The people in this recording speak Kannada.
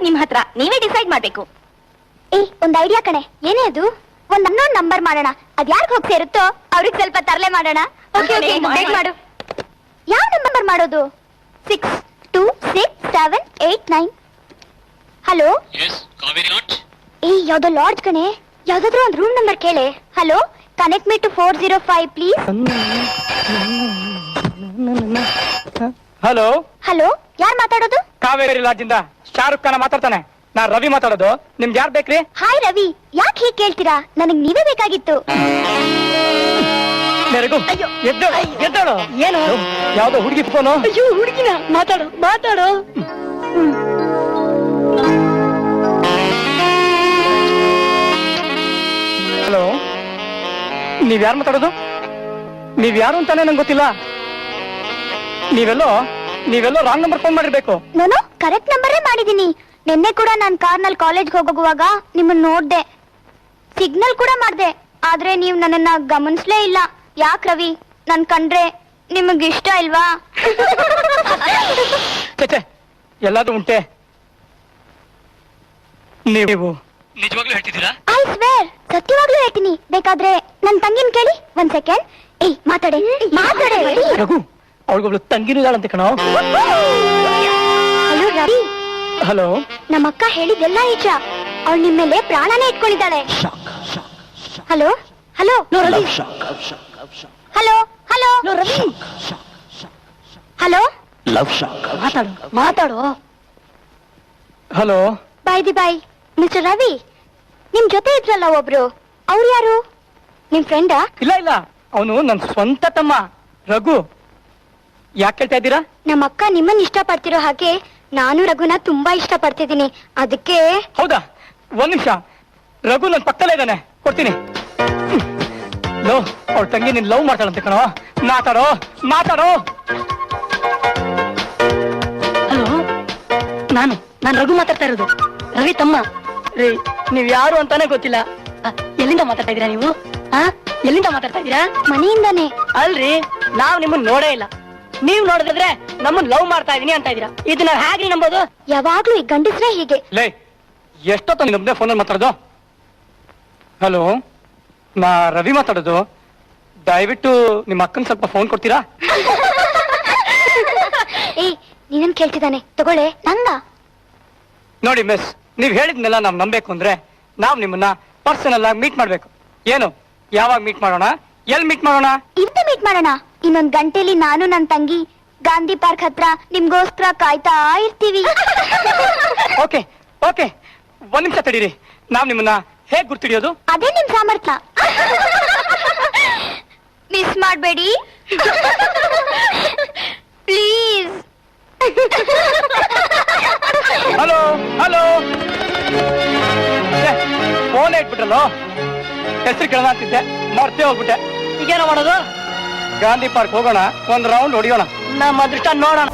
ನಿಮ್ ಹತ್ರ, ನೀವೇ ಡಿಸೈಡ್ ಮಾಡ್ಬೇಕು. ಒಂದ್ ಐಡಿಯಾ ಕಣೆ. ಏನೇ ಅದು? ಒಂದ್ ಅನ್ನೋನ್ ನಂಬರ್ ಮಾಡೋಣ. ಅದ್ ಯಾರ್ಗ್ ಹೋಗಿ ಸೇರುತ್ತೋ ಅವ್ರಿಗೆ ಸ್ವಲ್ಪ ತರಲೆ ಮಾಡೋಣ. ಬೇಗ ಮಾಡು. ಯಾವ ನಂಬರ್ ಮಾಡೋದು? 6 2 6 7 8 9. ಹಲೋ, ಯಾವ್ದೋ ಲಾಡ್ಜ್ ಕಣೆ. ಯಾವ್ದಾದ್ರು ಒಂದ್ ರೂಮ್ ನಂಬರ್ ಕೇಳೆ. Hello, connect me to 405 please. Hello hello, ಯಾರ್ ಮಾತಾಡೋದು? ಕಾವೇರಿ ಲಾಡ್ಜಿಂದ ಶಾರುಖ್ ಖಾನ ಮಾತಾಡ್ತಾನೆ. ನಾನ್ ರವಿ ಮಾತಾಡೋದು. ನಿಮ್ಗೆ ಯಾರು ಬೇಕ್ರಿ? ಹಾಯ್ ರವಿ, ಯಾಕೆ ಹೀಗೆ ಕೇಳ್ತೀರಾ? ನನಗ್ ನೀವೇ ಬೇಕಾಗಿತ್ತು. ಎದ್ದಳು. ಏನು? ಯಾವ್ದೋ ಹುಡುಗಿ ಫೋನು. ಅಯ್ಯೋ, ಹುಡುಗಿನ. ಮಾತಾಡು ಮಾತಾಡು. ಹಲೋ, ನೀವ್ಯಾರು ಮಾತಾಡೋದು? ನೀವ್ಯಾರು ಅಂತಾನೆ ನಂಗೆ ಗೊತ್ತಿಲ್ಲ. ನೀವೆಲ್ಲೋ ರಾಂಗ್ ನಂಬರ್ ಫೋನ್ ಮಾಡಿರ್ಬೇಕು. ನಾನು ಕರೆಕ್ಟ್ ನಂಬರೇ ಮಾಡಿದೀನಿ. ನಿನ್ನೆ ಕೂಡ ನಾನ್ ಕಾರ್ನಲ್ಲಿ ಕಾಲೇಜ್ಗೆ ಹೋಗುವಾಗ ನಿಮ್ಮನ್ನ ನೋಡ್ದೆ, ಸಿಗ್ನಲ್ ಕೂಡ ಮಾಡ್ದೆ. ಆದ್ರೆ ನೀವ್ ನನ್ನನ್ನ ಗಮನಿಸ್ಲೇ ಇಲ್ಲ. ಯಾಕ್ ರವಿ? ನನ್ ಕಂಡ್ರೆ ನಿಮಗ್ ಇಷ್ಟ ಇಲ್ವಾ? ಎಲ್ಲಾದ್ರೂ ಉಂಟೆ. ನೀವು ನಿಜವಾಗ್ಲೂ ಹೇಳ್ತಿದ್ದೀರಾ? ಐ ಸ್ವೇರ್, ಸತ್ಯವಾಗ್ಲೂ ಹೇಳ್ತೀನಿ. ಬೇಕಾದ್ರೆ ನನ್ ತಂಗಿನ ಕೇಳಿ. 1 ಸೆಕೆಂಡ್. ಮಾತಾಡೆ. ರಘು, ಅವಳಿಗೊಬ್ಳು ತಂಗಿನೂ ಇದ್ದಾಳಂತೆ ಕಣೋ. ಹಲೋ ರವಿ. ಹಲೋ, ನಮ್ಮಕ್ಕ ಹೇಳಿದ್ದೆಲ್ಲ ನಿಜ. ಅವಳು ನಿಮ್ಮ ಮೇಲೆ ಪ್ರಾಣನೇ ಇಟ್ಕೊಂಡಿದ್ದಾಳೆ. Hello hello Ravi. Hello hello Ravi. Hello, ಮಾತಾಡು. Hello. By the by, mister Ravi, ನಿಮ್ ಜೊತೆ ಇದ್ರಲ್ಲ ಒಬ್ರು, ಅವ್ರು ಯಾರು? ನಿಮ್ ಫ್ರೆಂಡಾ? ಇಲ್ಲ, ಅವನು ನನ್ ಸ್ವಂತ ತಮ್ಮ ರಘು. ಯಾಕೆ ಕೇಳ್ತಾ ಇದ್ದೀರಾ? ನಮ್ಮ ಅಕ್ಕ ನಿಮ್ಮನ್ನ ಇಷ್ಟ ಪಡ್ತಿರೋ ಹಾಗೆ ನಾನು ರಘುನ ತುಂಬಾ ಇಷ್ಟ ಪಡ್ತಿದ್ದೀನಿ. ಅದಕ್ಕೆ. ಹೌದಾ? 1 ನಿಮಿಷ. ರಘು ನನ್ ಪಕ್ಕದಲ್ಲೇ ಇದ್ದಾನೆ, ಕೊಡ್ತೀನಿ. ಅವ್ರ ತಂಗಿ ನೀನ್ ಲವ್ ಮಾಡ್ತಾಳಂತೆ ಕಣೋ. ಮಾತಾಡೋ. ಹಲೋ, ನಾನು ರಘು ಮಾತಾಡ್ತಾ ಇರೋದು. ರವಿ ತಮ್ಮ. ರೀ, ನೀವ್ ಯಾರು ಅಂತಾನೆ ಗೊತ್ತಿಲ್ಲ. ಎಲ್ಲಿಂದ ಮಾತಾಡ್ತಾ ಇದೀರಾ ನೀವು? ಎಲ್ಲಿಂದ ಮಾತಾಡ್ತಾ ಇದೀರಾ? ಮನೆಯಿಂದಾನೆ. ಅಲ್ರಿ, ನಾವ್ ನಿಮ್ಮನ್ನ ನೋಡೇ ಇಲ್ಲ. ನೀವ್ ನೋಡಿದ್ರೆ ನಮ್ಮನ್ನ ಲವ್ ಮಾಡ್ತಾ ಇದೀನಿ ಅಂತ ಇದೀರಾ. ಇದನ್ನ ಹೇಗ್ರಿ ನಂಬೋದು? ಯಾವಾಗ್ಲೂ ಈ ಗಂಡಸ್ರೆ ಹೀಗೆ. ಎಷ್ಟೊತ್ತ ನಿಮ್ಮದೇ ಫೋನಲ್ಲಿ ಮಾತಾಡೋದು? ಹಲೋ, ನಾ ರವಿ ಮಾತಾಡೋದು. ದಯವಿಟ್ಟು ನಿಮ್ಮ ಅಕ್ಕನ ಸ್ವಲ್ಪ ಫೋನ್ ಕೊಡ್ತೀರಾ? ನೀನನ್ ಕೇಳ್ತಿದ್ದಾನೆ, ತಗೊಳ್ಳೆ. ನಂಗ ನೋಡಿ ಮಿಸ್, ನೀವ್ ಹೇಳಿದ್ನೆಲ್ಲ ನಾವ್ ನಂಬೇಕು ಅಂದ್ರೆ ನಾವ್ ನಿಮ್ಮನ್ನ ಪರ್ಸನಲ್ ಆಗಿ ಮೀಟ್ ಮಾಡ್ಬೇಕು. ಏನು, ಯಾವಾಗ ಮೀಟ್ ಮಾಡೋಣ? ಎಲ್ಲಿ ಮೀಟ್ ಮಾಡೋಣ? ಇಂತ ಮೀಟ್ ಮಾಡೋಣ. ಇನ್ನೊಂದ್ ಗಂಟೆಲಿ ನಾನು ನನ್ ತಂಗಿ ಗಾಂಧಿ ಪಾರ್ಕ್ ಹತ್ರ ನಿಮ್ಗೋಸ್ಕರ ಕಾಯ್ತಾ ಇರ್ತೀವಿ. ಓಕೆ, 1 ನಿಮಿಷ ತಡೀರಿ. ನಾವ್ ನಿಮ್ಮನ್ನ ಹೇಗ್ ಗುರ್ತಿಡಿಯೋದು? ಅದೇ ನಿಮ್ ಸಾಮರ್ಥ್ಯ. ಮಿಸ್ ಮಾಡ್ಬೇಡಿ ಪ್ಲೀಸ್. Hello, phone ಇಟ್ಬಿಟ್ರಲ್ಲೋ. ಹೆಸರು ಕೇಳೋಣ ಅಂತಿದ್ದೆ, ಮರ್ತೇ ಹೋಗ್ಬಿಟ್ಟೆ. ಈಗೇನೋ ಮಾಡೋದು? ಗಾಂಧಿ ಪಾರ್ಕ್ ಹೋಗೋಣ, 1 ರೌಂಡ್ ಹೊಡಿಯೋಣ. ನಮ್ಮ ಅದೃಷ್ಟ ನೋಡೋಣ.